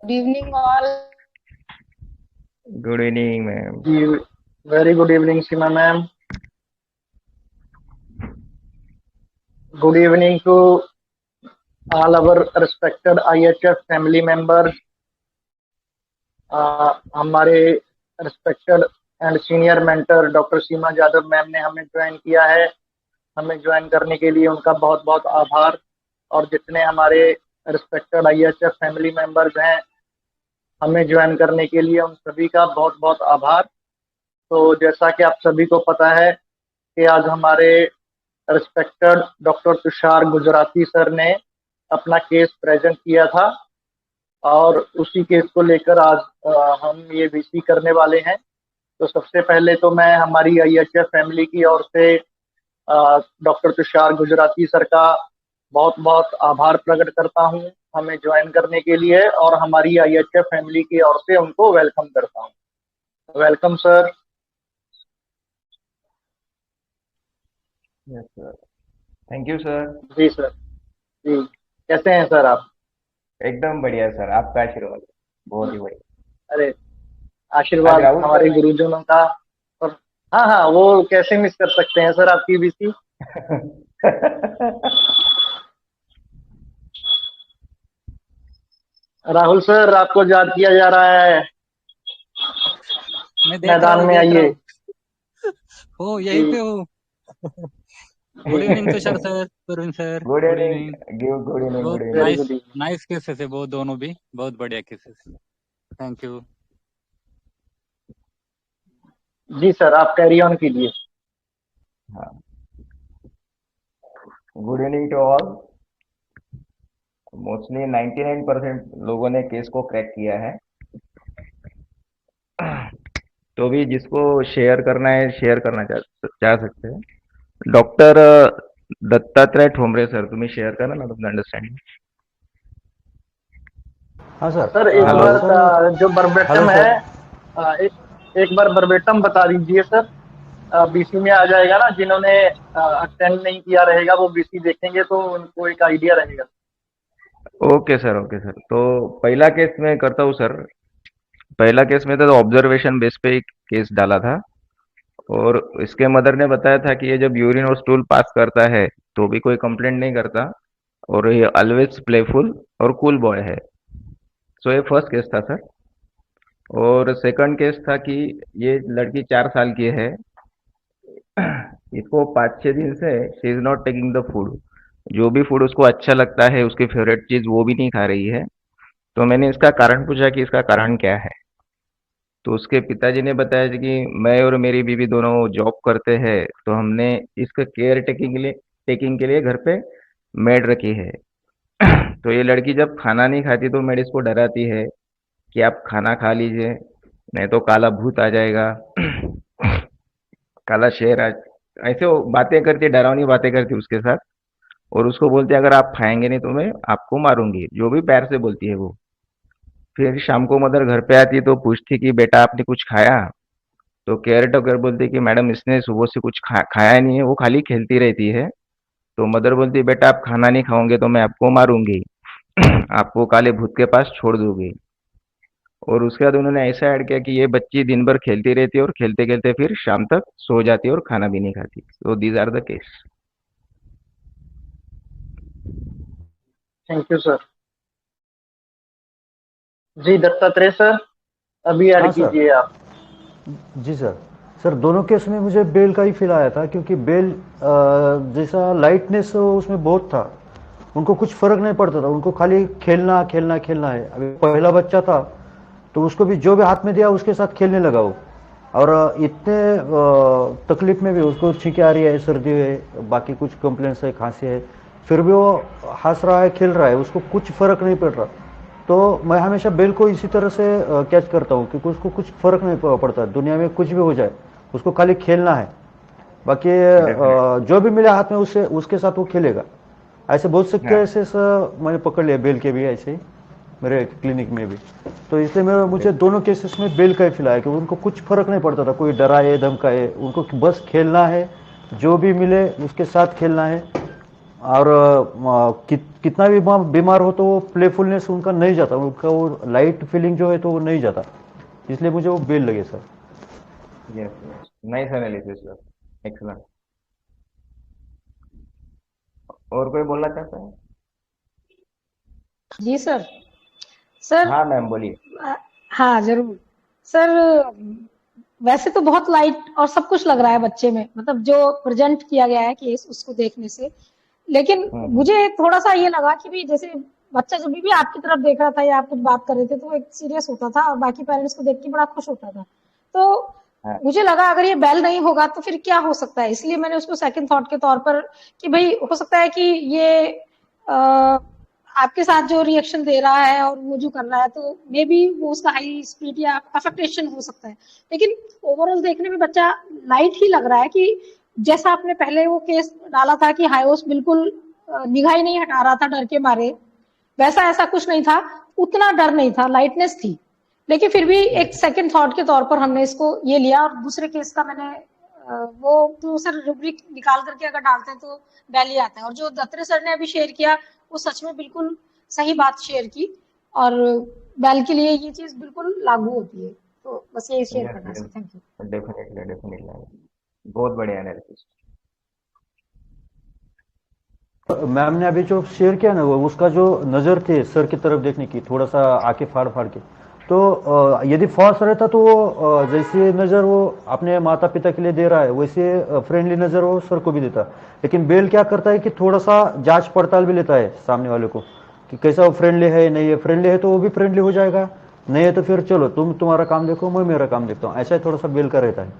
Good evening all. Good evening ma'am. जी, very good evening Seema ma'am. Good evening to all our respected IHF family members. हमारे respected and senior mentor doctor Seema Yadav ma'am ने हमें join किया है। हमें join करने के लिए उनका बहुत बहुत आभार। और जितने हमारे रिस्पेक्टेड IHF फैमिली मेंबर्स हैं, हमें ज्वाइन करने के लिए उन सभी का बहुत बहुत आभार। तो जैसा कि आप सभी को पता है कि आज हमारे respected doctor Tushar Gujarati sir ने अपना केस प्रेजेंट किया था, और उसी केस को लेकर आज हम ये वीसी करने वाले हैं। तो सबसे पहले तो मैं हमारी IHF फैमिली की ओर से डॉक्टर तुषार गुजराती सर का बहुत बहुत आभार प्रकट करता हूं हमें ज्वाइन करने के लिए, और हमारी IHF फैमिली की ओर से उनको वेलकम करता हूं। Welcome sir. Yes sir. Thank you sir. जी सर। जी, कैसे हैं सर आप? एकदम बढ़िया सर, आपका आशीर्वाद। बहुत ही बढ़िया। अरे, आज आशीर्वाद राहुल सर हमारे गुरुजनों का। और हाँ हाँ, वो कैसे मिस कर सकते हैं सर आपकी बीसी। नहीं। राहुल सर, आपको याद किया जा रहा है। मैं देख रहा मैदान हूँ में देख रहा आइए। हूँ। हो यहीं पे जी। हो। गुड जी। Evening Tushar sir, Praveen sir, good good evening. Evening. Give good evening, बहुत good very evening. Good nice. Evening. Nice cases है वो दोनों भी, बहुत बढ़िया केसेस। Thank you. जी सर, आप कैरी ऑन कीजिए। हाँ। Good evening to all. Mostly 99% लोगों ने केस को क्रैक किया है। तो भी जिसको शेयर करना है शेयर करना चाह सकते हैं। डॉक्टर दत्तात्रय ठोंबरे सर, तुम्ही शेयर करा ना तुमचं अंडरस्टँडिंग। हाँ सर। सर एक हेलो। बार सर जो हेलो बरबेटम सर। है, एक बार बरबेटम बता दीजिए सर। बीसी में आ जाएगा ना, जिन्होंने अटेंड नहीं किया रहेगा वो बीसी देखेंगे तो उनको एक आइडिया रहेगा। Okay sir, okay sir. तो पहला केस मैं करता हूँ सर। पहला केस में तो ऑब्जर्वेशन बेस पे एक केस डाला था। और इसके मदर ने बताया था कि ये जब यूरिन और स्टूल पास करता है तो भी कोई कंप्लेंट नहीं करता, और ये ऑलवेज प्लेफुल और कूल बॉय है। सो ये फर्स्ट केस था सर। और सेकंड केस था कि ये लड़की 4 साल की है। इसको 5-6 दिन से she is not taking the food. जो भी फूड उसको अच्छा लगता है, उसकी फेवरेट चीज, वो भी नहीं खा रही है। तो मैंने इसका कारण पूछा कि इसका कारण क्या है। तो उसके पिताजी ने बताया जी कि मैं और मेरी बीवी दोनों जॉब करते हैं, तो हमने इसका केयर टेकिंग के लिए घर पे मेड रखी है। तो ये लड़की जब खाना नहीं खाती तो मेड इसको डराती है कि आप खाना खा लीजिए, नहीं तो काला भूत आ जाएगा। काला शेर आ, ऐसे वो बातें करती, डरावनी बातें करती उसके साथ। और उसको बोलती है अगर आप खाएंगे नहीं तो मैं आपको मारूंगी, जो भी प्यार से बोलती है वो। फिर शाम को मदर घर पे आती तो पूछती कि बेटा आपने कुछ खाया। तो केयर टेकर बोलती कि मैडम इसने सुबह से कुछ खाया नहीं है, वो खाली खेलती रहती है। तो मदर बोलती बेटा आप खाना नहीं खाओगे तो मैं आपको मारूंगी। आपको काले भूत के पास छोड़ दूंगी। और उसके बाद उन्होंने ऐसा ऐड किया कि ये बच्ची दिन भर खेलती रहती है और खेलते खेलते फिर शाम तक सो जाती है और खाना भी नहीं खाती। तो these are the case. Thank you sir. जी दत्तात्रेय सर, अभी हाँ ऐड सर। कीजिए आप। जी सर। सर दोनों केस में मुझे बेल का ही फील आया था, क्योंकि बेल जैसा लाइटनेस उसमें बहुत था। उनको कुछ फर्क नहीं पड़ता था, उनको खाली खेलना खेलना खेलना है। अभी पहला बच्चा था तो उसको भी जो भी हाथ में दिया उसके साथ खेलने लगा वो। और इतने तकलीफ में भी उसको छींके आ रही है, सर्दी है, बाकी कुछ कंप्लेंट्स है, खांसी है, फिर भी वो हंस रहा है, खेल रहा है, उसको कुछ फर्क नहीं पड़ रहा। तो मैं हमेशा बेल को इसी तरह से कैच करता हूँ, क्योंकि उसको कुछ फर्क नहीं पड़ता, दुनिया में कुछ भी हो जाए, उसको खाली खेलना है। बाकी डेफिनेट। जो भी मिले हाथ में उससे उसके साथ वो खेलेगा। ऐसे बहुत से हाँ। केसेस मैंने पकड़ लिया बेल के भी, ऐसे ही मेरे क्लिनिक में भी। तो इसलिए मुझे डेफिनेट। दोनों केसेस में बेल का ही फिल आया कि उनको कुछ फर्क नहीं पड़ता था, कोई डराए धमकाए, उनको बस खेलना है, जो भी मिले उसके साथ खेलना है। और कितना भी बीमार हो तो वो प्लेफुलनेस उनका नहीं जाता, उनका वो लाइट फीलिंग जो है तो वो नहीं जाता, इसलिए मुझे वो बेल लगे sir. Yes yes, nice analysis sir, excellent. और कोई बोलना चाहता है? जी सर। सर हाँ मैम बोलिए। हाँ जरूर। सर वैसे तो बहुत लाइट और सब कुछ लग रहा है बच्चे में, मतलब जो प्रेजेंट किया गया है केस उसको देखने से, लेकिन हम्म। मुझे थोड़ा सा ये लगा कि भी जैसे बच्चा जब भी आपकी तरफ देख रहा था या आप कुछ बात कर रहे थे तो वो एक सीरियस होता था और बाकी पेरेंट्स को देख के बड़ा खुश होता था। तो हाँ मुझे लगा अगर ये बेल नहीं होगा तो फिर क्या हो सकता है, इसलिए मैंने उसको सेकंड थॉट के तौर पर कि भाई हो सकता है कि ये आपके साथ जो रिएक्शन दे रहा है और वो जो कर रहा है तो मे बी वो उसका हाई स्पीड या अफेक्टेशन हो सकता है। लेकिन ओवरऑल देखने में बच्चा लाइट ही लग रहा है कि जैसा आपने पहले वो केस डाला था कि हायोस बिल्कुल निगाह ही नहीं हटा रहा था डर के मारे, वैसा ऐसा कुछ नहीं था, उतना डर नहीं था, लाइटनेस थी। लेकिन फिर भी एक सेकंड थॉट के तौर पर हमने इसको ये लिया और दूसरे केस का मैंने वो तो सर रूब्रिक निकाल करके अगर डालते हैं तो वैली आता है। और जो दत्रे सर ने अभी शेयर किया वो सच में बिल्कुल सही बात शेयर की और बैल के लिए ये चीज बिल्कुल लागू होती है। तो बस यही शेयर यस करना yes, sir, thank you. Definitely definitely, बहुत बढ़िया एनालिसिस। मैम ने अभी जो शेयर किया ना वो उसका जो नज़र थे सर की तरफ देखने की, थोड़ा सा आके फाड़ फाड़ के, तो यदि फॉल्स रहता तो वो जैसे नज़र वो अपने माता पिता के लिए दे रहा है वैसे फ्रेंडली नज़र वो सर को भी देता। लेकिन बेल क्या करता है कि थोड़ा सा जांच पड़ताल भी लेता है सामने वाले को कि कैसा वो फ्रेंडली है नहीं है, फ्रेंडली है तो वो भी फ्रेंडली हो जाएगा, नहीं है तो फिर चलो तुम तुम्हारा काम देखो मैं मेरा काम देखता हूँ, ऐसा ही थोड़ा सा बेल का रहता है,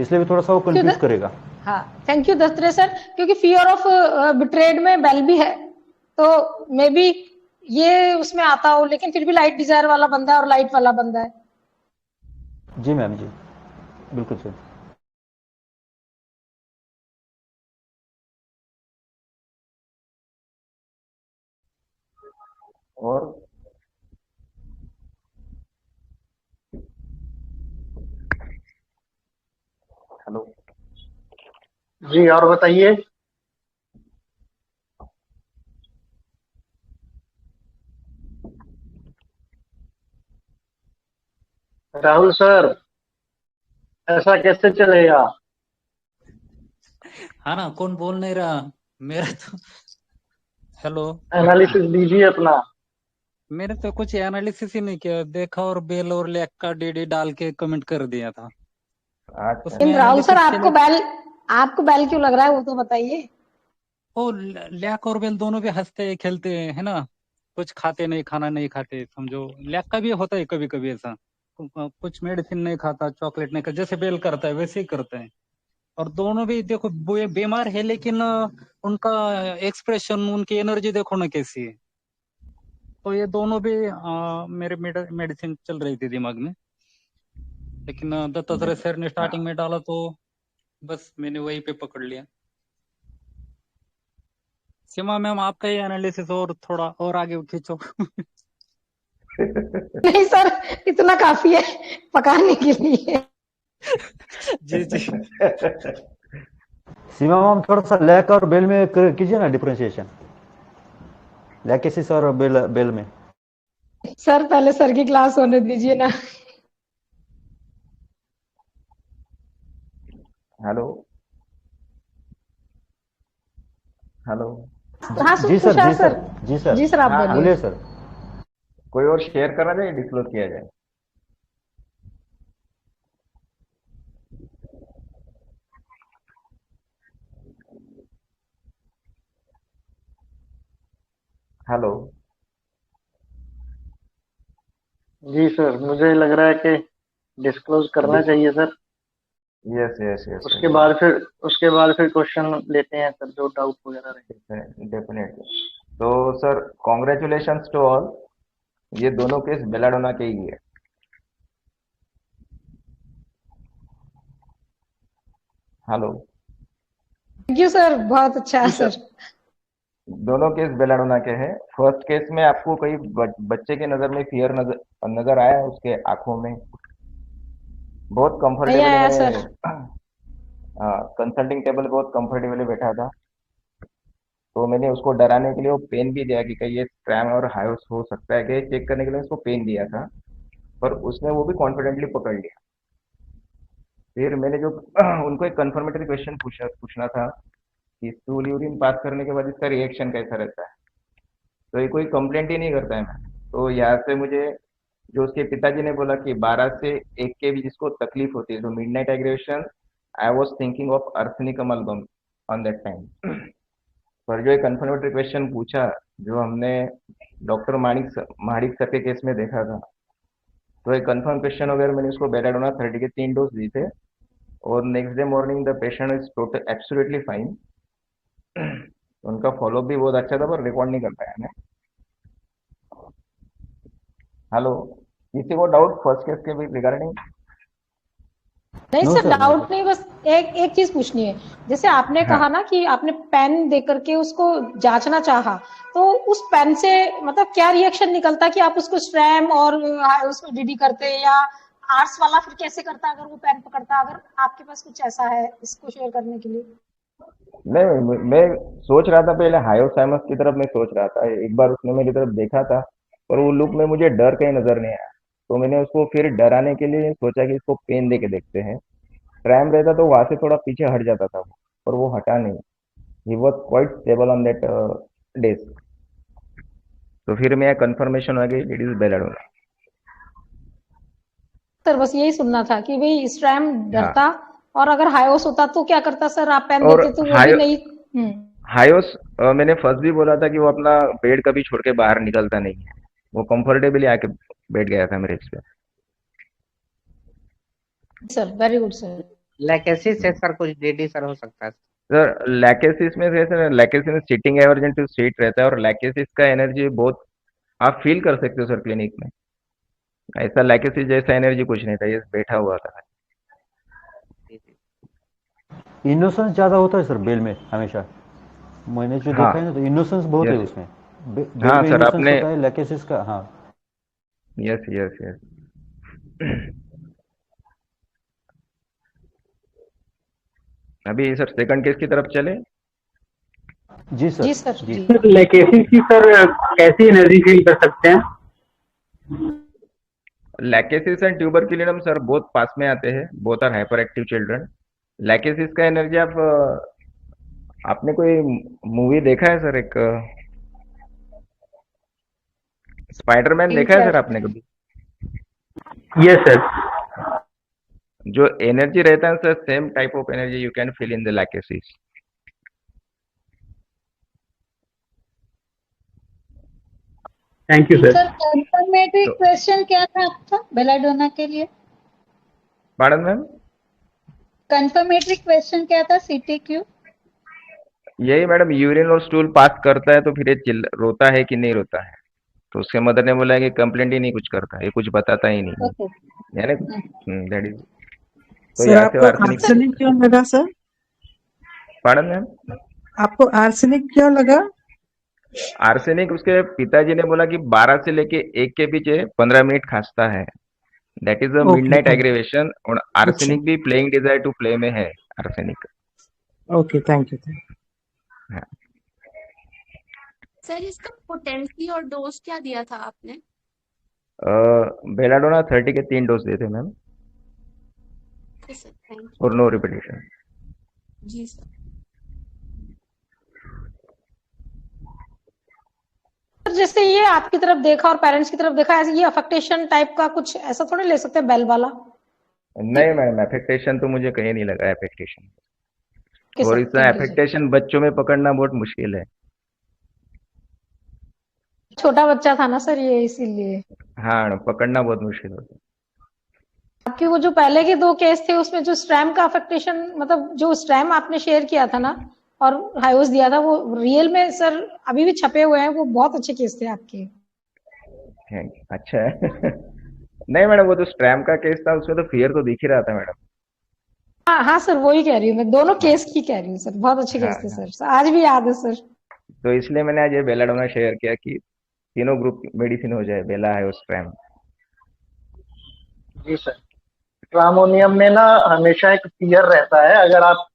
इसलिए भी थोड़ा सा वो कंफ्यूज करेगा। हाँ थैंक यू दत्रे सर, क्योंकि फियर ऑफ बिट्रेड में बेल भी है तो मे बी ये उसमें आता हो, लेकिन फिर भी लाइट डिजायर वाला बंदा है और लाइट वाला बंदा है। जी मैम जी, बिल्कुल सर। और हेलो। जी और बताइए। राहुल सर, ऐसा कैसे चलेगा? हाँ ना, कौन बोल नहीं रहा? मेरा तो हेलो। एनालिसिस दीजिए अपना। मेरे तो कुछ एनालिसिस ही नहीं किया, देखा और बेल और लैक का डीडी डाल के कमेंट कर दिया था। अच्छा उसमें लेकिन राहुल सर एनालिसिस के लिए आपको बैल क्यों लग रहा है वो तो बताइए। वो लैक और बेल दोनों भी हंसते खेलते हैं, है ना? कुछ खाते नहीं, खाना नहीं खाते, समझो। लैक का भी होता है कभी कभी ऐसा, कुछ मेडिसिन नहीं खाता, चॉकलेट नहीं खाता, जैसे बेल करता है वैसे ही करते हैं। और दोनों भी देखो बीमार है, लेकिन उनका एक्सप्रेशन, उनकी एनर्जी देखो ना कैसी है। तो ये दोनों भी मेरे मेडिसिन चल रही थी दिमाग में, लेकिन दत्तात्रेय सर ने हाँ, स्टार्टिंग में डाला तो बस मैंने वही पे पकड़ लिया। सीमा मैम, आपका ही एनालिसिस और थोड़ा और आगे खींचो। नहीं सर, इतना काफी है पकाने के लिए। जी जी। सीमा मैम थोड़ा सा लैक और बेल में कीजिए ना डिफरेंशिएशन, लैकेसिस और बेल बेल में। सर पहले सर की क्लास होने दीजिए ना। Hello hello. हाँ जी sir Tushar ji sir. Sir जी सर, जी सर आप हाँ हाँ, बोलिए। बोलिए सर। कोई और शेयर करना चाहिए, डिस्क्लोज किया जाए? हेलो। जी सर, मुझे लग रहा है कि डिस्क्लोज करना डिस चाहिए सर। यस यस यस उसके बाद फिर क्वेश्चन लेते हैं सर, जो डाउट वगैरह रहे। डेफिनेटली। तो सर, कॉन्ग्रेचुलेशंस टू ऑल, ये दोनों केस बेलाडोना के ही है। हेलो। थैंक यू सर, बहुत अच्छा है जी सर। सर। दोनों केस बेलाडोना के हैं। फर्स्ट केस में आपको कोई बच्चे के नज़र में फियर नजर नजर आया है उसके आंखों में? बहुत नहीं कंफर्टेबली आया सर। मैंने कंसल्टिंग टेबल बहुत कंफर्टेबली बैठा था। तो मैंने उसको डराने के लिए वो पेन भी दिया कि कहीं ये स्ट्रैम और हायोस हो सकता है कि चेक करने के लिए उसको पेन दिया था, पर उसने वो भी कॉन्फिडेंटली पकड़ लिया। फिर मैंने जो उनको एक कंफर्मेटरी क्वेश्चन पूछना था कि स्टूल यूरिन पास करने के बाद इसका रिएक्शन कैसा रहता है, तो ये कोई कंप्लेंट ही नहीं करता है मैम। तो यहाँ से मुझे जो उसके पिताजी ने बोला कि 12 से 1 के भी जिसको तकलीफ होती है, जो midnight aggression, I was thinking of arsenic amalgam on that time. पर जो एक कंफर्मेटरी क्वेश्चन पूछा, जो हमने डॉक्टर माणिक सर के केस में देखा था, तो एक कंफर्म क्वेश्चन वगैरह मैंने उसको बेलाडोना 30 के 3 डोज दी थे, और next day morning the patient is total absolutely fine. उनका फॉलोअप भी बहुत अच्छा था, पर रिकॉर्ड नहीं कर पाया मैं। हेलो, किसी को डाउट फर्स्ट केस के रिगार्डिंग? नहीं no sir, sir, no doubt sir. नहीं, बस एक एक चीज पूछनी है। जैसे आपने हाँ कहा ना कि आपने पेन दे करके उसको जांचना चाहा, तो उस पेन से मतलब क्या रिएक्शन निकलता कि आप उसको स्ट्रैम और उसको डीडी करते, या आर्ट्स वाला फिर कैसे करता अगर वो पेन पकड़ता? अगर आपके पास कुछ ऐसा है इसको शेयर करने के लिए। नहीं, मैं सोच रहा था पहले हायोसाइमस की तरफ मैं सोच रहा था, एक बार उसने मेरी तरफ देखा था, पर वो लुक में मुझे डर कहीं नजर नहीं आया। तो मैंने उसको फिर डराने के लिए सोचा कि इसको पेन दे के देखते हैं। ट्रैम रहता तो वहां से थोड़ा पीछे हट जाता था वो, पर वो हटा नहीं। He was quite stable on that desk. तो फिर मैं कंफर्मेशन हो गई इट इज बेलाडोना। सर बस यही सुनना था कि भाई स्ट्रैम हाँ, डरता, और अगर हायोस होता तो क्या करता सर? आप पेन और देते तो वो भी हायो नहीं। हायोस मैंने फर्स्ट भी बोला था कि वो अपना बेड कभी छोड़ के बाहर निकलता नहीं है। वो कंफर्टेबली आके बैठ गया था मेरे पे। Sir very good sir. Lachesis से सर कुछ डीडी सर हो सकता है? सर लैकेसिस में जैसे लैकेसिस में सीटिंग एवर्जेंट सीट रहता है, और लैकेसिस का एनर्जी बहुत आप फील कर सकते हो सर क्लिनिक में। ऐसा लैकेसिस जैसा एनर्जी कुछ नहीं था, ये बैठा हुआ था। जी, जी। इनोसेंस ज़्यादा होता है सर बेल में हमेशा। मैंने जो हाँ, देखा है ना, तो इनोसेंस बहुत है यस, उसमें। बेल हाँ में सर इनोसेंस आपने, होता है, लैकेसिस का। हाँ यस यस यस। अभी सर सेकंड केस की तरफ चले। जी सर। जी सर जी जी। सर लैकेसिस की सर कैसी एनर्जी फील कर सकते हैं? लैकेसिस एंड ट्यूबरक्यूलिनम सर बहुत पास में आते हैं, both are hyperactive children. Lachesis का एनर्जी आप आपने कोई मूवी देखा है सर, एक स्पाइडरमैन देखा है सर आपने कभी? Yes sir. जो एनर्जी रहता है sir, same type of energy you can feel in the lachesis. Thank you sir. Sir confirmatory तो क्वेश्चन क्या था आपका बेलाडोना के लिए? पार्डन मैम, कंफर्मेटरी क्वेश्चन क्या था सीटीक्यू? यही मैडम, यूरिन और स्टूल पास करता है तो फिर ये रोता है कि नहीं रोता है। तो उसके मदर ने बोला कि कंप्लेंट ही नहीं कुछ करता, ये कुछ बताता ही नहीं ओके। है, यानी दैट इज। तो सर यहाँ से आपको आर्सेनिक। आर्सेनिक क्यों लगा सर? पार्डन मैम, आपको आर्सेनिक क्यों लगा? आर्सेनिक उसके पिताजी ने बोला कि 12 से लेके 1 के बीच 15 मिनट खांसता है, that is a okay midnight thank aggravation. और अच्छा आर्सेनिक भी प्लेइंग डिजायर टू प्ले में है, आर्सेनिक। Okay thank you. हाँ। सर इसका पोटेंसी और डोज क्या दिया था आपने? बेलाडोना 30 के 3 डोज देते मैम, ओके सर, थैंक और नो रिपीटेशन। यू। जी सर। सर जैसे ये आपकी तरफ देखा और पेरेंट्स की तरफ देखा, ऐसे ये अफेक्टेशन टाइप का कुछ ऐसा थोड़ा ले सकते हैं बेल वाला? नहीं मैम, एफेक्टेशन तो मुझे कहीं नहीं लगा एफेक्टेशन। ओके और सर, इसका थैंक यू सर। एफेक्टेशन बच्चों में पकड़ना बहुत मुश्किल है। छोटा बच्चा था ना सर ये, इसीलिए। हाँ, पकड़ना बहुत मुश्किल होता है। आपके वो जो पहले के 2 केस थे उसमें जो स्ट्रैम का अफेक्टेशन, मतलब जो स्ट्रैम आपने शेयर किया था ना और हाइओस दिया था, वो रियल में सर अभी भी छपे हुए हैं, वो बहुत अच्छे केस थे आपके। अच्छा है। नहीं मैडम, वो जो स्ट्रैम का केस था उसमें तो फियर तो दिख ही रहा था मैडम। हाँ हाँ सर, वही कह रही हूँ मैं, दोनों केस की कह रही हूँ सर, बहुत अच्छे हाँ केस थे हाँ, सर, आज भी याद है सर। तो इसलिए मैंने आज ये बेलाडोना शेयर किया कि तीनों ग्रुप मेडिसिन हो जाए, बेला है और स्ट्रैम। जी सर। ट्रामोनियम में ना हमेशा एक फियर रहता है, अगर आप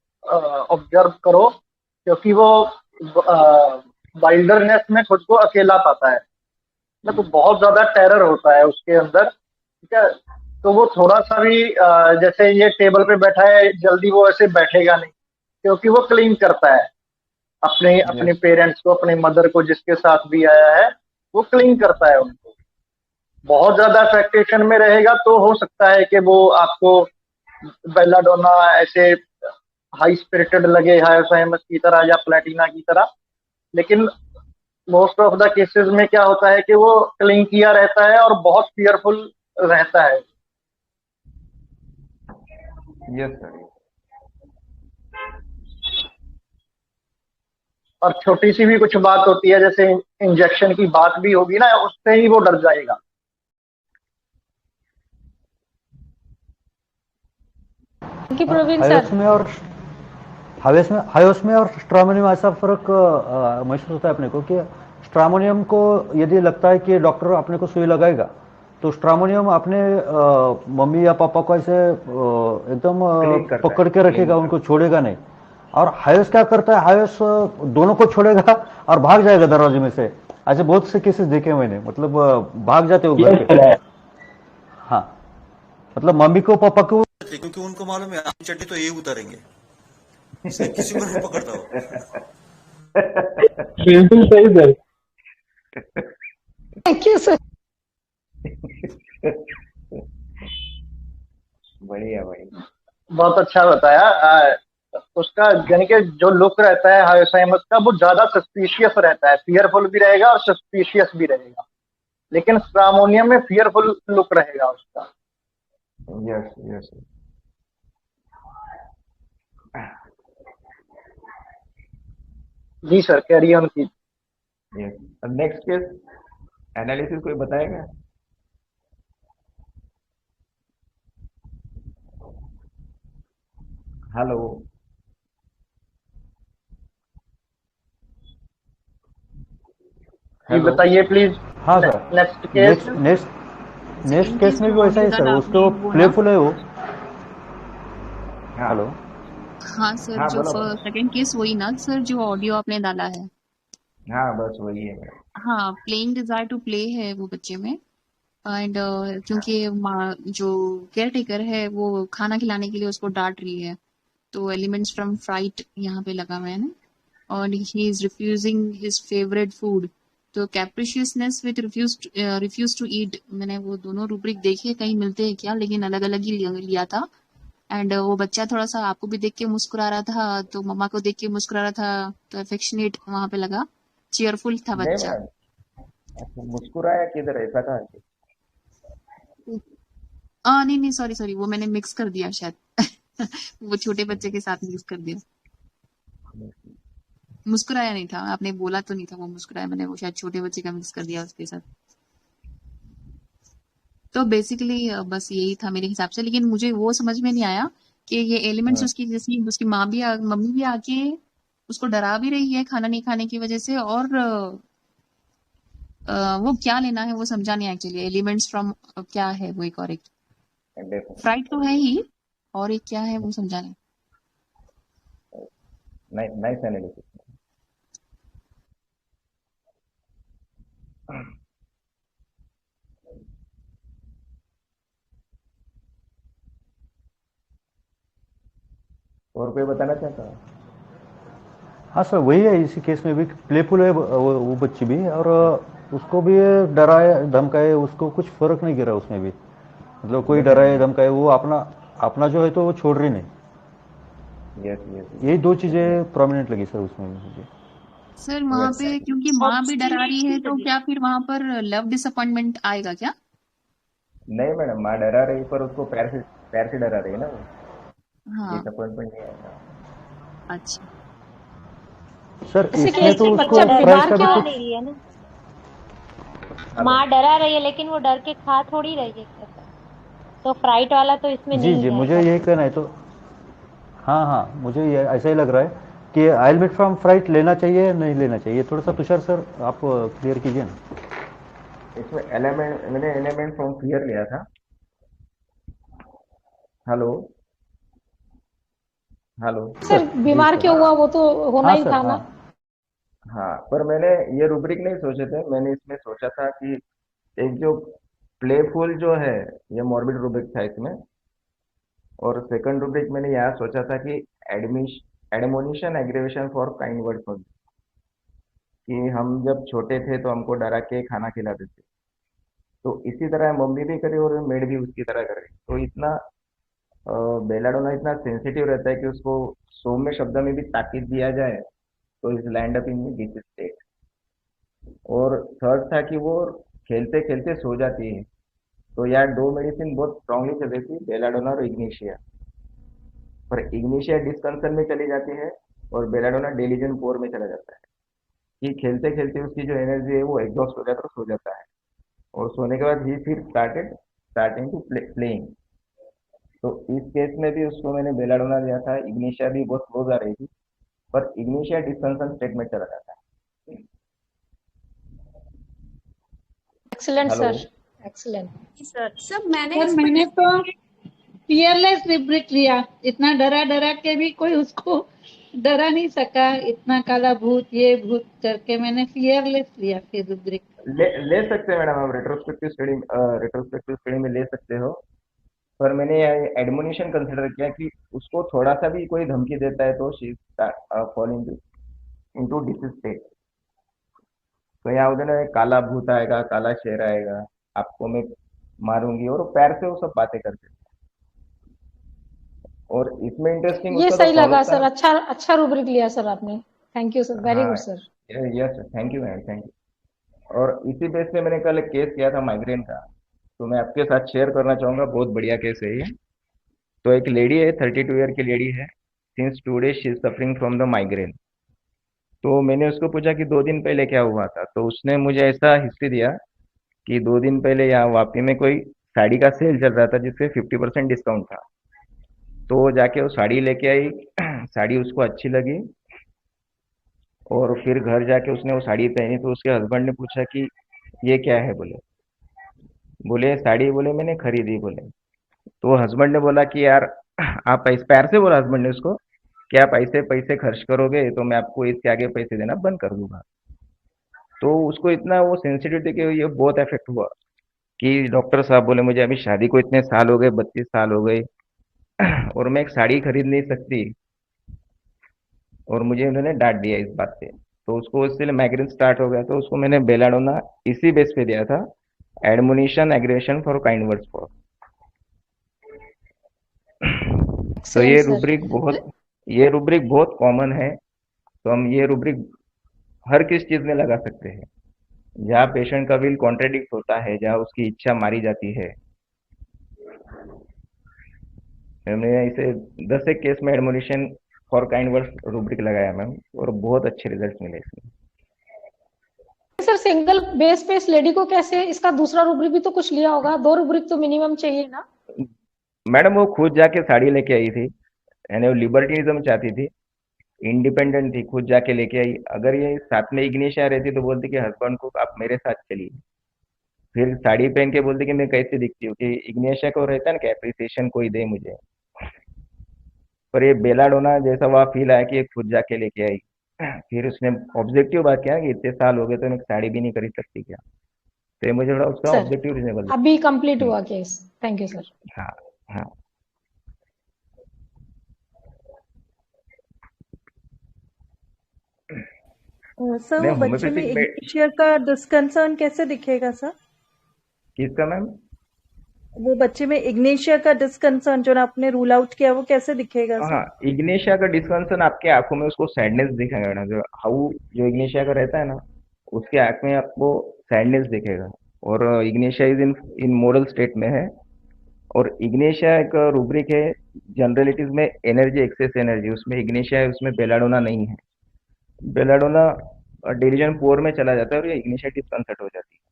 ऑब्जर्व करो, क्योंकि वो वाइल्डरनेस में खुद को अकेला पाता है ना, तो बहुत ज्यादा टेरर होता है उसके अंदर, ठीक है। तो वो थोड़ा सा भी जैसे ये टेबल पे बैठा है, जल्दी वो ऐसे बैठेगा नहीं, क्योंकि वो क्लीन करता है अपने अपने यस पेरेंट्स को, अपने मदर को, जिसके साथ भी आया है वो क्लीन करता है उनको। बहुत ज्यादा अफेक्टेशन में रहेगा तो हो सकता है कि वो आपको बेलाडोना ऐसे हाई स्पिरिटेड लगे, हाई फेमस की तरह या प्लेटिना की तरह। लेकिन मोस्ट ऑफ द केसेस में क्या होता है कि वो क्लीन किया रहता है और बहुत फियरफुल रहता है। Yes sir. और छोटी सी भी कुछ बात होती है, जैसे इंजेक्शन की बात भी होगी ना, उससे ही वो डर जाएगा। Thank you Praveen sir. हायोस में और स्ट्रामोनियम ऐसा फर्क महसूस होता है अपने को कि स्ट्रामोनियम को यदि लगता है कि डॉक्टर अपने को सुई लगाएगा तो स्ट्रामोनियम अपने मम्मी या पापा को ऐसे एकदम क्लीन करता है, पकड़ के क्लीन रखेगा, करता उनको छोड़ेगा नहीं। और हायोस क्या करता है, हायोस दोनों को छोड़ेगा और भाग जाएगा दरवाजे में से। ऐसे बहुत से केसेस देखे मैंने, मतलब भाग जाते हो घर पे। हाँ, मतलब मम्मी को पापा को, क्योंकि उनको मालूम है हम चड्डी तो यही उतारेंगे, इसलिए किसी को नहीं पकड़ता हो। बिल्कुल सही सर। Thank you sir. बढ़िया बढ़िया। बहुत अच्छा बताया। उसका यानी कि जो लुक रहता है हायोसाइमस का, वो ज्यादा सस्पिशियस रहता है, फियरफुल भी रहेगा और सस्पिशियस भी रहेगा। लेकिन स्ट्रामोनियम में फियरफुल लुक रहेगा उसका। Yes yes. जी सर, कैरी ऑन की। यस। नेक्स्ट केस एनालिसिस कोई बताएगा? हेलो। जी हेलो। बताइए प्लीज। हाँ sir, next case. Next case में भी वैसा ही सर, उसको प्लेफुल है वो। हाँ हेलो। हाँ सर, हाँ, जो बोलो बोलो। सेकंड केस वही ना सर, जो ऑडियो आपने डाला है। हाँ बस वही है मेरा। हाँ, प्लेइंग डिजायर टू प्ले है वो बच्चे में। एंड क्योंकि माँ जो केयर टेकर है वो खाना खिलाने के लिए उसको डांट रही है, तो एलिमेंट्स फ्रॉम फ्राइट यहाँ पे लगा हुआ है ना। और he is refusing his favourite food, तो कैप्रिशियसनेस विद रिफ्यूज टू ईट। मैंने वो दोनों रूब्रिक देखे, कहीं मिलते हैं क्या, लेकिन अलग अलग ही लिया था। एंड वो बच्चा थोड़ा सा आपको भी देख के मुस्कुरा रहा था, तो मम्मा को देख के मुस्कुरा रहा था, तो अफेक्शनेट वहां पे लगा, चीयरफुल था नहीं बच्चा। मैडम, अच्छा मुस्कुराया किधर, ऐसा कहा कि? नहीं नहीं, सॉरी सॉरी, वो मैंने मिक्स कर दिया शायद। वो छोटे बच्चे के साथ मिक्स कर दिया। मुस्कुराया नहीं था, आपने बोला तो नहीं था वो मुस्कुराया, मैंने वो शायद छोटे बच्चे का मिक्स कर दिया उसके साथ। तो बेसिकली बस यही था मेरे हिसाब से, लेकिन मुझे वो समझ में नहीं आया कि ये एलिमेंट्स उसकी, जैसी उसकी मम्मी भी आके उसको डरा भी रही है खाना नहीं खाने की वजह से, और वो क्या लेना है वो समझा नहीं एक्चुअली। एलिमेंट्स फ्रॉम क्या है वो, एक और एक फ्राइड तो है ही, और एक क्या है वो समझा नहीं। Nice analysis. और कोई बताना चाहता है? हाँ सर, वही है, इसी केस में भी प्लेफुल है वो बच्ची भी, और उसको भी डराए धमकाए, उसको कुछ फर्क नहीं गिरा उसमें भी। मतलब कोई डराए धमकाए, वो अपना अपना जो है तो वो छोड़ रही नहीं। Yes yes. यही दो चीजें प्रोमिनेंट लगी सर उसमें मुझे। सर वहां पे क्योंकि माँ भी डरा रही है, तो क्या फिर वहां पर लव डिसअपॉइंटमेंट आएगा क्या? नहीं मैडम, माँ डरा रही पर उसको पैर से डरा रही है ना वो, हाँ, डिसअपॉइंटमेंट नहीं आएगा। अच्छा। सर जैसे कि इसमें तो उसको बच्चा प्राइस बीमार का भी क्यों कुछ, नहीं रही है ना, माँ डरा रही है लेकिन वो डर के खा थोड़ी रही है कैसा, तो फ्राइट वाला तो इसमें जी नहीं जी, मुझे जाएगा। यही कहना है। तो हाँ हाँ, मुझे ये ऐसा ही लग रहा है कि आइलमेट फ्रॉम फ्राइट लेना चाहिए या नहीं लेना चाहिए, थोड़ा सा तुषार सर आप क्लियर कीजिए ना। इसमें मैंने एलिमेंट फ्रॉम फियर लिया था। Hello hello. सर बीमार क्यों हुआ, वो तो होना हाँ ही सर, था हाँ ना। हाँ, पर मैंने ये रूब्रिक नहीं सोचे थे। मैंने इसमें सोचा था कि एक जो प्लेफुल जो है, ये मॉर्बिड रूब्रिक था इसमें। और सेकंड रूब्रिक मैंने यहाँ सोचा था कि एडमिश admonition aggravation for kind words, कि हम जब छोटे थे तो हमको डरा के खाना खिलाते थे, तो इसी तरह मम्मी भी करे और मेड भी उसकी तरह करे। तो इतना बेलाडोना इतना सेंसिटिव रहता है कि उसको सौम्य शब्द में भी ताकीद दिया जाए तो is land up in this state. और थर्ड था कि वो खेलते खेलते सो जाती है। तो यार दो मेडिसिन बहुत स्ट्रांगली चल रही थी, बेलाडोना और इग्निशिया। पर इग्निशिया डिस्कंसन में चली जाती है और बेलाडोना डेलीजन पोर में चला जाता है, कि खेलते खेलते उसकी जो एनर्जी है वो एग्जॉस्ट हो जाता है और सो जाता है। और सोने के बाद ही फिर स्टार्टिंग टू प्लेइंग। तो इस केस में भी उसको मैंने बेलाडोना दिया था। इग्निशिया भी बहुत क्लोज आ रही थी, पर इग्निशिया डिस्कंसन स्टेट में चला जाता है। Excellent hello. Sir, excellent. Sir मैंने तो फियरलेस रिब्रिक लिया, इतना डरा डरा के भी कोई उसको डरा नहीं सका, इतना काला भूत ये भूत करके मैंने फियरलेस लिया फिर रिब्रिक। ले सकते हैं मैडम, आप रेट्रोस्पेक्टिव स्टडी में ले सकते हो। पर मैंने एडमोनिशन कंसिडर किया कि उसको थोड़ा सा भी कोई धमकी देता है तो she fall into disease state. तो यहाँ उधर काला भूत आएगा, काला शेर आएगा, आपको मैं मारूंगी, और पैर से वो सब बातें करते थे। और इसमें इंटरेस्टिंग ये उसका तो सही लगा फॉलो सर, था। अच्छा अच्छा रूब्रिक लिया सर आपने। थैंक यू सर, वेरी हाँ, good sir. Yes sir, thank you ma'am, thank you. और इसी बेस पे मैंने कल एक केस किया था माइग्रेन का, तो मैं आपके साथ शेयर करना चाहूंगा। बहुत बढ़िया केस है ये। तो एक लेडी है, 32 ईयर की लेडी है। Since 2 days she is suffering from the migraine. तो मैंने उसको पूछा कि 2 दिन पहले क्या हुआ था, तो उसने मुझे ऐसा हिस्ट्री दिया कि 2 दिन पहले यहाँ वापी में कोई साड़ी का सेल चल रहा था जिसपे 50% डिस्काउंट था। तो वो जाके वो साड़ी लेके आई। साड़ी उसको अच्छी लगी, और फिर घर जाके उसने वो साड़ी पहनी। तो उसके हस्बैंड ने पूछा कि ये क्या है, बोले साड़ी, बोले मैंने खरीदी, बोले। तो हस्बैंड ने बोला कि यार आप पैसे, पैर से बोला हस्बैंड ने उसको, कि आप ऐसे पैसे खर्च करोगे तो मैं आपको इसके आगे पैसे देना बंद कर दूंगा। तो उसको इतना वो सेंसिटिव थे कि ये बहुत इफेक्ट हुआ कि डॉक्टर साहब बोले मुझे अभी शादी को इतने साल हो गए, 32 साल हो गए, और मैं एक साड़ी खरीद नहीं सकती। और मुझे उन्होंने डांट दिया इस बात पे। तो उसको इसलिए माइग्रेन स्टार्ट हो गया। तो उसको मैंने बेलाडोना इसी बेस पे दिया था, admonition aggression for kind words for. तो एक्सीलेंट सर। ये रूब्रिक बहुत कॉमन है। तो हम ये रूब्रिक हर किस चीज में लगा सकते हैं, जहाँ पेशेंट का विल कॉन्ट्रेडिक्ट होता है, जहाँ उसकी इच्छा मारी जाती है। हमने इसे 10 एक केस में admonition for kind words rubric लगाया मैम, और बहुत अच्छे रिजल्ट मिले इसमें। सर सिंगल बेस पे इस लेडी को कैसे, इसका दूसरा रूब्रिक भी तो कुछ लिया होगा, 2 रूब्रिक तो मिनिमम चाहिए ना? मैडम वो खुद जाके साड़ी लेके आई थी, यानी वो लिबर्टिज्म चाहती थी, इंडिपेंडेंट थी, खुद जाके लेके आई। अगर ये साथ में इग्निशिया रहती तो बोलती कि हस्बैंड को आप मेरे साथ चलिए। फिर साड़ी पहन के बोलती कि मैं कैसे दिखती हूँ, कि इग्निशिया को रहता है ना कि एप्रिसिएशन कोई दे मुझे। पर ये बेलाडोना जैसा वह फील आया कि ये खुद जाके लेके आई। फिर उसने ऑब्जेक्टिव बात किया कि इतने साल हो गए तो मैं साड़ी भी नहीं खरीद सकती क्या। तो ये मुझे थोड़ा उसका सर ऑब्जेक्टिव रीजनेबल। अभी कंप्लीट हुआ केस। Thank you sir. हाँ हाँ। सर नहीं, वो बच्चे में होम्योपैथिक में इग्निशिया का डिस्कंसर्न कैसे दिखेगा सर? किसका मैम? वो बच्चे में इग्निशिया का डिस्कंसर्न जो आपने रूल आउट किया वो कैसे दिखेगा सर? हाँ, इग्निशिया का डिस्कंसन आपके आंखों में उसको सैडनेस दिखेगा मैडम। जो इग्निशिया का रहता है ना, उसके आंख में आपको सैडनेस दिखेगा। और Ignatia is in moral state में है। और इग्निशिया एक रूब्रिक है जनरलिटीज में, एनर्जी, एक्सेस एनर्जी, उसमें इग्निशिया है, उसमें बेलाडोना नहीं है। बेलाडोना डिलीजन पोर में चला जाता है और ये इग्निशिया डिस्कंसर्ट हो जाती है।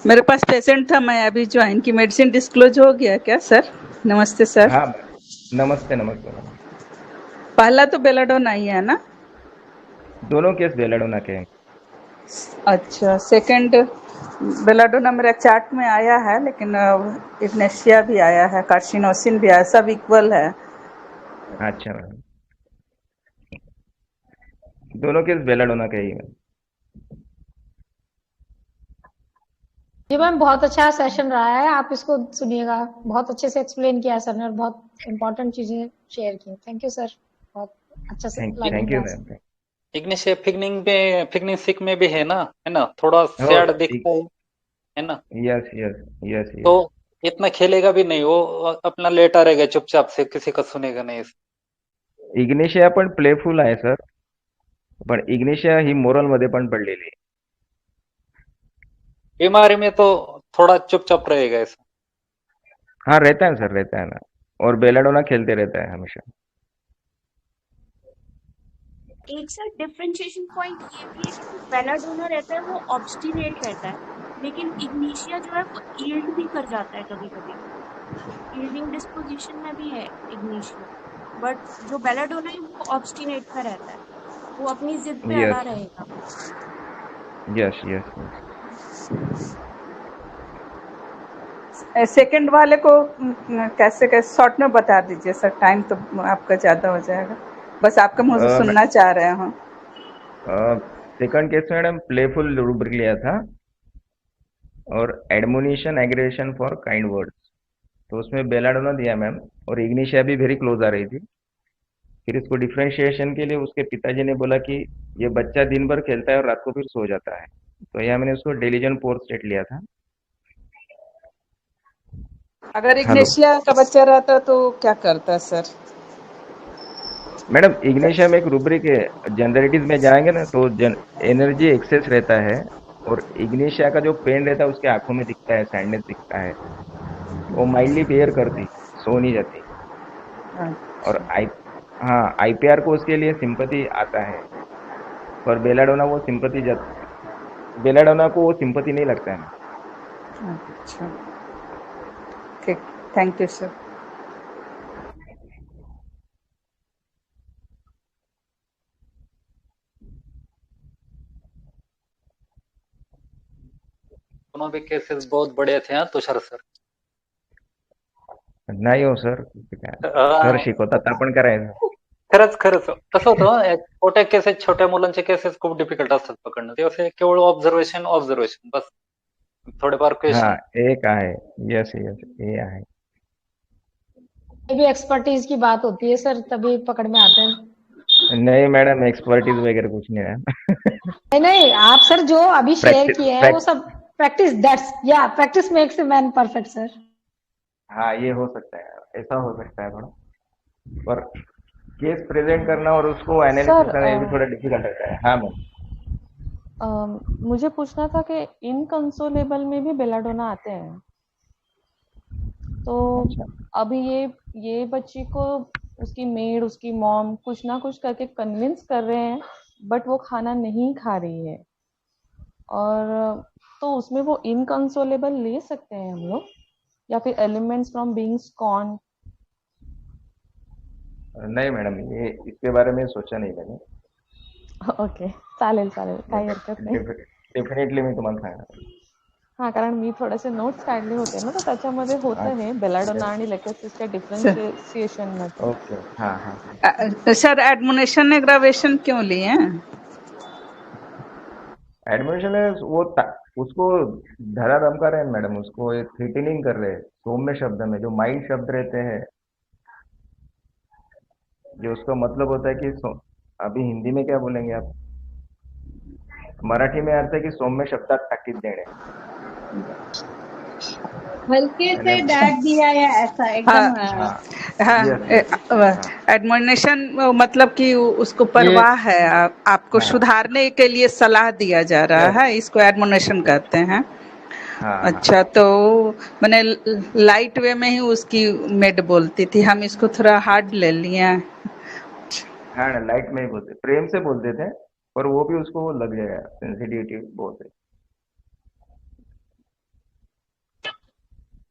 मेरे पास पेशेंट था, मैं अभी ज्वाइन की। मेडिसिन डिस्क्लोज हो गया क्या सर? नमस्ते सर। हाँ, नमस्ते नमस्ते मैडम। पहला तो बेलाडोना ही है ना? दोनों केस बेलाडोना के हैं। अच्छा, सेकंड बेलाडोना मेरा चार्ट में आया है, लेकिन इग्नेशिया भी आया है, कार्सिनोसिन भी आया, सब इक्वल है। अच्छा मैम, दोनों केस बेलाडोना के ही है। जी मैम, बहुत अच्छा सेशन रहा है, आप इसको सुनिएगा। बहुत अच्छे से एक्सप्लेन किया सर ने और बहुत इंपॉर्टेंट चीजें शेयर की। थैंक यू सर, बहुत अच्छा से थैंक लाइनिंग यू रहा मैम। सर। इग्निश फिगनिंग सिक में भी है ना, थोड़ा हो सैड दिखता है ना। यस यस यस तो यस। इतना खेलेगा भी नहीं वो, अपना लेटा रहेगा चुपचाप से, किसी का सुनेगा नहीं। इग्निशिया पण प्लेफुल आहे सर, पण इग्निशिया ही मोरलमध्ये पण पडलेली आहे. बीमारी में तो थोड़ा चुपचाप रहेगा ऐसा। हाँ रहता है सर, रहता है ना, और बेलाडोना खेलते रहता है हमेशा। एक सर डिफरेंशिएशन पॉइंट ये भी है कि जो बेलाडोना रहता है वो ऑब्स्टिनेट रहता है, लेकिन इग्निशिया जो है वो यील्ड भी कर जाता है कभी कभी, यील्डिंग डिस्पोजिशन में भी है इग्निशिया, बट जो बेलाडोना है वो ऑब्स्टिनेट सा रहता है, वो अपनी जिद पे अड़ा यस रहेगा। Yes yes yes. सेकंड वाले को कैसे कैसे शॉर्ट में बता दीजिए सर, टाइम तो आपका ज़्यादा हो जाएगा, बस आपका मुझे सुनना चाह रहे हैं। सेकंड केस में मैडम प्लेफुल रूब्रिक लिया था और admonition aggression for kind words, तो उसमें बेलाडोना दिया मैम, और इग्निशिया भी वेरी क्लोज आ रही थी। फिर इसको डिफ्रेंशिएशन के लिए उसके पिताजी ने बोला कि ये बच्चा दिन भर खेलता है और रात को फिर सो जाता है, तो यहाँ मैंने उसको डेलीजन पोर स्टेट लिया था। अगर हेलो इग्नेशिया का बच्चा रहता तो क्या करता सर? मैडम, इग्निशिया में एक रूब्रिक है, जनरलिटीज में जाएंगे ना तो एनर्जी एक्सेस रहता है, और इग्निशिया का जो पेन रहता है उसके आंखों में दिखता है, सैडनेस दिखता है, वो माइल्डली बेयर करती, सो नहीं जाती। और हाँ, आईपीआर को उसके लिए सिंपैथी आता है, पर बेलाडोना को वो सिंपैथी नहीं लगता है। अच्छा, ठीक, थैंक यू सर। दोनों भी केसेस बहुत बड़े थे तुषार सर। नाही हो सर, सर शिकवतात आपण करायचं। खरंच कसं होतं, छोट्या केसेस, छोट्या मुलांचे केसेस खूप डिफिकल्ट असतात पकडणं, ते असे केवळ ऑब्झर्वेशन बस, थोडेफार हाँ क्वेश्चन। एक आहे, यस यस, ये आहे। ये भी एक्सपर्टीज की बात होती है सर, तभी पकड़ में आते हैं। नहीं मैडम, एक्सपर्टीज वगैरह कुछ नहीं है। नहीं, आप सर जो अभी शेयर किए हैं वो प्रैक्टिस, सब practice makes a man perfect sir. हाँ ये हो सकता है, ऐसा हो सकता है थोड़ा, पर केस प्रेजेंट करना और उसको एनालिसिस सर करना ये भी थोड़ा डिफिकल्ट रहता है। हाँ मैम। मुझे पूछना था कि इनकंसोलेबल में भी बेलाडोना आते हैं, तो अच्छा, अभी ये बच्ची को उसकी मेड, उसकी मॉम कुछ ना कुछ करके कन्विंस कर रहे हैं, बट वो खाना नहीं खा रही है, और तो उसमें वो इनकंसोलेबल ले सकते हैं हम लोग, या फिर एलिमेंट्स फ्रॉम बीइंग स्कॉन? नहीं मैडम, ये इसके बारे में सोचा नहीं मैंने। ओके, चालेल, काही हरकत नाही। डेफिनेटली मी तुम्हाला सांगणार। हाँ, कारण मी थोडेसे नोट्स काढले होते ना, तर त्याच्यामध्ये होतं हे बेलाडोना आणि लेकेसिसच्या डिफरेंशिएशन मध्ये। ओके, हाँ हाँ। सर एडमोनेशन एग्रावेशन क्यों लिए हैं? एडमिशन है वो उसको धरा धमका रहे हैं मैडम, उसको एक थ्रेटनिंग कर रहे हैं सौम्य शब्द में, जो माइल्ड शब्द रहते हैं, जो उसका मतलब होता है कि अभी हिंदी में क्या बोलेंगे आप, मराठी में अर्थ है कि सौम्य शब्दात ताकीद देणे, हल्के से डांट दिया या ऐसा एकदम। हाँ, एडमोनेशन मतलब कि उसको परवाह है, आपको सुधारने के लिए सलाह दिया जा रहा है, इसको एडमोनेशन कहते हैं। अच्छा, तो मैंने लाइट वे में ही उसकी मेड बोलती थी, हम इसको थोड़ा हार्ड ले लिए। हाँ लाइट में ही बोलते, प्रेम से बोलते थे, पर वो भी उसको लग जाएगा, सेंसिटिविटी बहुत है।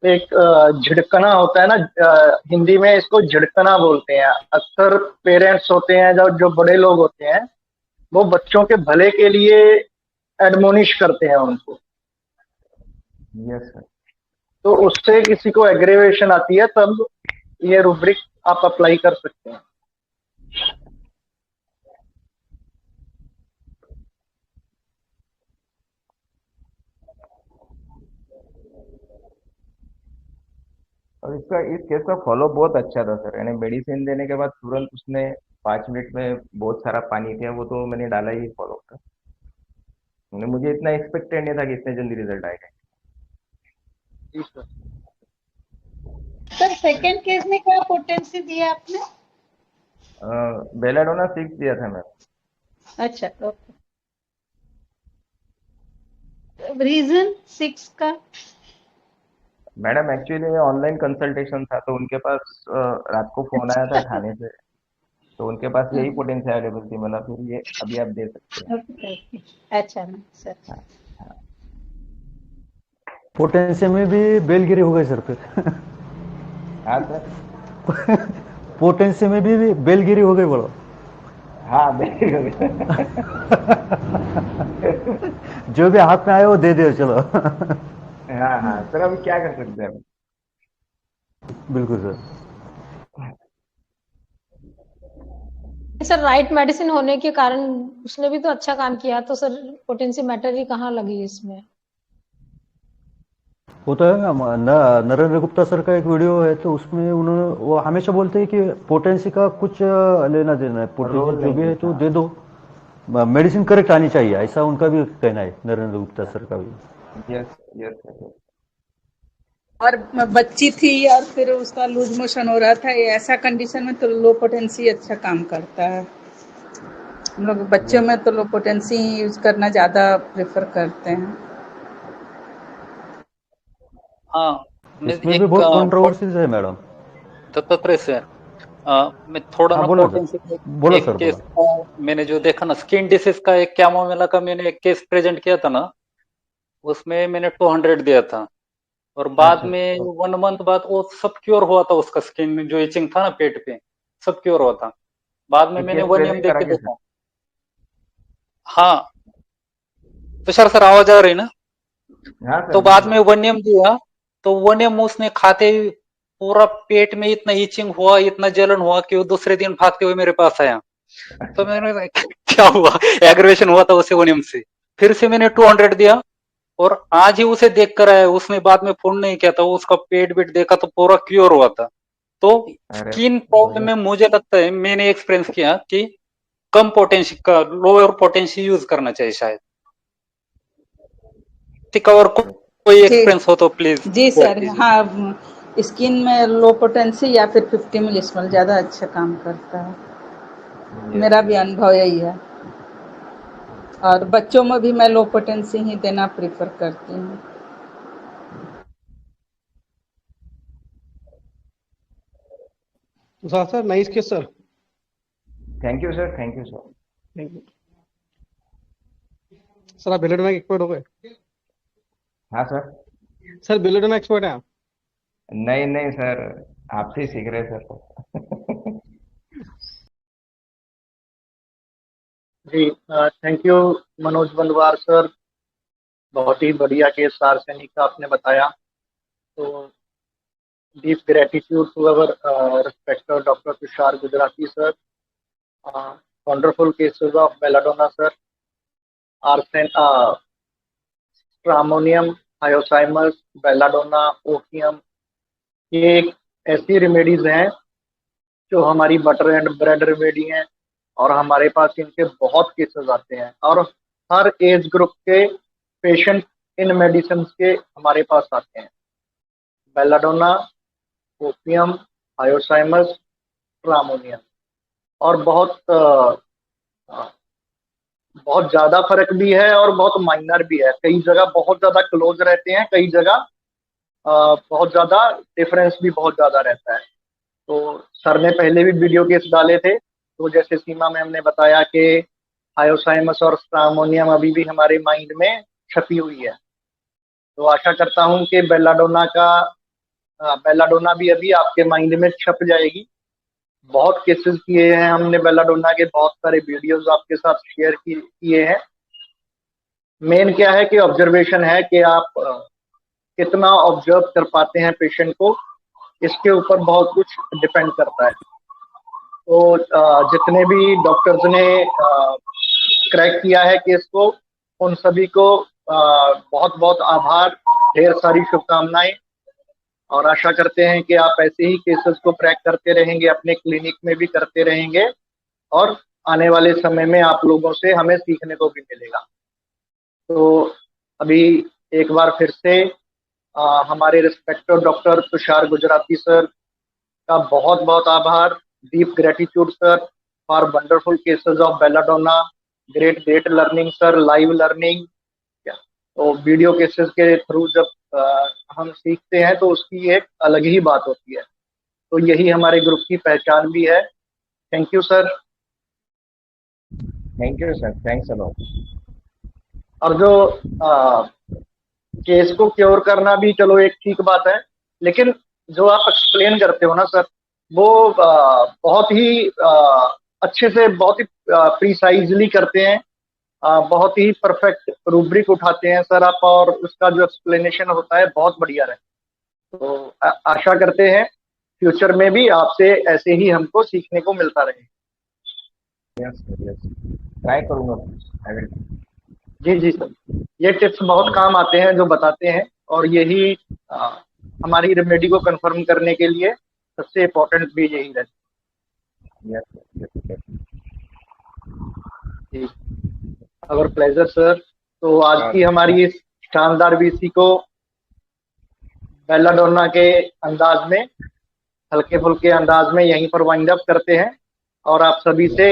एक झिड़कना होता है ना, हिंदी में इसको झिड़कना बोलते हैं। अक्सर पेरेंट्स होते हैं, जो बड़े लोग होते हैं, वो बच्चों के भले के लिए एडमोनिश करते हैं उनको। Yes sir. तो उससे किसी को एग्रेवेशन आती है, तब ये रूब्रिक आप अप्लाई कर सकते हैं। और इसका इस केस का फॉलो बहुत अच्छा था सर, यानी मेडिसिन देने के बाद तुरंत उसने 5 मिनट में बहुत सारा पानी पिया, वो तो मैंने डाला ही फॉलो का। मुझे इतना एक्सपेक्टेड नहीं था कि इतने जल्दी रिजल्ट आएगा। जी सर। सर सेकंड केस में क्या पोटेंसी दिया आपने? बेलाडोना 6 दिया था मैम। अच्छा, ओके। रीजन 6 का? मैडम एक्चुअली मैं ऑनलाइन कंसल्टेशन था, तो उनके पास रात को फोन आया था थाने से, तो उनके पास यही पोटेंशियल अवेलेबल थी, मतलब फिर ये अभी आप दे सकते हैं। ओके, अच्छा मैम सर। पोटेंशियल में भी बेलगिरी हो गई सर फिर। हाँ सर। पोटेंशियल में भी बेलगिरी हो गई बोलो। हाँ बेलगिरी हो गई। जो भी हाथ में आए वो दे दो चलो। हाँ हाँ सर, अभी क्या कर सकते हैं? बिल्कुल सर। सर राइट मेडिसिन होने के कारण उसने भी तो अच्छा काम किया, तो सर पोटेंसी मैटर ही कहाँ लगी इसमें? वो तो है ना, नरेंद्र गुप्ता सर का एक वीडियो है, तो उसमें उन्होंने वो हमेशा बोलते हैं कि पोटेंसी का कुछ लेना देना है, पोटेंसी जो भी है तो दे दो, मेडिसिन करेक्ट आनी चाहिए, ऐसा उनका भी कहना है, नरेंद्र गुप्ता सर का भी। Yes yes. और बच्ची थी और फिर उसका लूज मोशन हो रहा था, ऐसा कंडीशन में तो लो पोटेंसी अच्छा काम करता है। हम लोग बच्चों में तो लो पोटेंसी यूज करना ज़्यादा प्रेफर करते हैं। हाँ, इसमें भी बहुत कंट्रोवर्सीज है मैडम। दत्तात्रेय सर, मैं थोड़ा हाँ, ना बोलो पोटेंसी सर, बोलो एक सर, केस बोलो। का मैंने जो देखा ना, स्किन डिसीज का एक कैमोमिला का मैंने एक केस प्रेजेंट किया था ना, उसमें मैंने 200 दिया था, और बाद अच्छा में 1 मंथ बाद वो सब क्योर हुआ था, उसका स्किन में जो इचिंग था ना पेट पे, सब क्योर हुआ था। बाद में ये मैंने केस 1 प्रेजेंट देख करा के के देखा। हाँ तुषार सर, आवाज आ रही ना? हाँ सर तो बाद बिल्कुल। में 1 दिया, तो 1 उसने खाते ही पूरा पेट में इतना इचिंग हुआ, इतना जलन हुआ कि वो दूसरे दिन भागते हुए मेरे पास आया। तो मैंने कहा, क्या हुआ? एग्रेवेशन हुआ था उसे 1 से। फिर से मैंने 200 दिया, और आज ही उसे देख कर आया। उसने बाद में फोन नहीं किया था, उसका पेट वेट देखा तो पूरा क्योर हुआ था। तो अरे स्किन प्रॉब्लम में मुझे लगता है, मैंने एक्सपीरियंस किया कि कम पोटेंसी का, लोअर पोटेंसी यूज करना चाहिए शायद। ठीक है, और कोई जी एक्सपीरियंस हो तो प्लीज जी शेयर सर। कीजिए। हाँ, स्किन में लो पोटेंसी या फिर 50 मिलीस्मॉल ज़्यादा अच्छा काम करता है, मेरा भी अनुभव यही है। और बच्चों में भी मैं लो पोटेंसी ही देना प्रेफर करती हूँ। Sir nice case sir. Thank you sir, thank you sir. Thank you sir. आप बेलेडोना एक्सपर्ट हो गए? हाँ सर। सर बेलेडोना एक्सपर्ट है आप? नहीं नहीं सर, आपसे ही सीख रहे सर। जी thank you Manoj Bandwar sir, बहुत ही बढ़िया केस आर्सेनिक का आपने बताया। तो deep gratitude to our respected Dr. Tushar Gujarati sir. Wonderful cases of belladonna sir, arsen, stramonium, hyoscyamus, belladonna, opium, ये एक ऐसी रेमेडीज हैं जो हमारी बटर एंड ब्रेड रेमेडी हैं, और हमारे पास इनके बहुत केसेस आते हैं, और हर एज ग्रुप के पेशेंट इन मेडिसिन के हमारे पास आते हैं। बेलाडोना, ओपियम, हायोसाइमस, ट्रामोनियम, और बहुत ज़्यादा फर्क भी है और बहुत माइनर भी है। कई जगह बहुत ज़्यादा क्लोज रहते हैं, कई जगह बहुत ज़्यादा डिफरेंस भी बहुत ज़्यादा रहता है। तो सर ने पहले भी वीडियो केस डाले थे, तो जैसे सीमा मैम ने बताया कि हायोसाइमस और स्ट्रामोनियम अभी भी हमारे माइंड में छपी हुई है। तो आशा करता हूँ कि बेलाडोना भी अभी आपके माइंड में छप जाएगी। बहुत केसेस किए हैं हमने बेलाडोना के, बहुत सारे वीडियोस आपके साथ शेयर किए हैं। मेन क्या है कि ऑब्जर्वेशन है कि आप कितना ऑब्जर्व कर पाते हैं पेशेंट को, इसके ऊपर बहुत कुछ डिपेंड करता है। तो जितने भी डॉक्टर्स ने क्रैक किया है केस को, उन सभी को बहुत बहुत आभार, ढेर सारी शुभकामनाएं। और आशा करते हैं कि आप ऐसे ही केसेस को ट्रैक करते रहेंगे, अपने क्लिनिक में भी करते रहेंगे और आने वाले समय में आप लोगों से हमें सीखने को भी मिलेगा। तो अभी एक बार फिर से हमारे respected doctor Tushar Gujarati sir का बहुत बहुत आभार, deep gratitude sir for wonderful cases of belladonna, great learning sir, live learning. तो वीडियो केसेस के थ्रू जब हम सीखते हैं तो उसकी एक अलग ही बात होती है, तो यही हमारे ग्रुप की पहचान भी है। Thank you sir. Thank you sir, thanks a lot. और जो केस को क्योर करना भी चलो एक ठीक बात है, लेकिन जो आप एक्सप्लेन करते हो ना सर, वो बहुत ही अच्छे से, बहुत ही प्रिसाइजली करते हैं, बहुत ही परफेक्ट रूब्रिक उठाते हैं सर आप, और उसका जो एक्सप्लेनेशन होता है बहुत बढ़िया रहे। तो आशा करते हैं फ्यूचर में भी आपसे ऐसे ही हमको सीखने को मिलता रहे। यस ट्राई करूंगा। जी सर, ये टिप्स बहुत काम आते हैं जो बताते हैं, और यही हमारी रेमेडी को कंफर्म करने के लिए सबसे इम्पोर्टेंट भी यही रहता है। जी, अवर प्लेजर सर। तो आज की हमारी इस शानदार वीसी को बेलाडोना के अंदाज में, हल्के फुल्के अंदाज में यहीं पर वाइंड अप करते हैं, और आप सभी से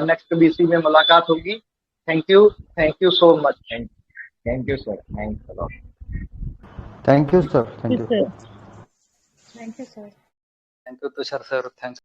नेक्स्ट बीसी में मुलाकात होगी। Thank you so much. Thank you sir, thanks a lot. Thank you sir, thank you. Thank you sir. Thank you Tushar sir, thanks.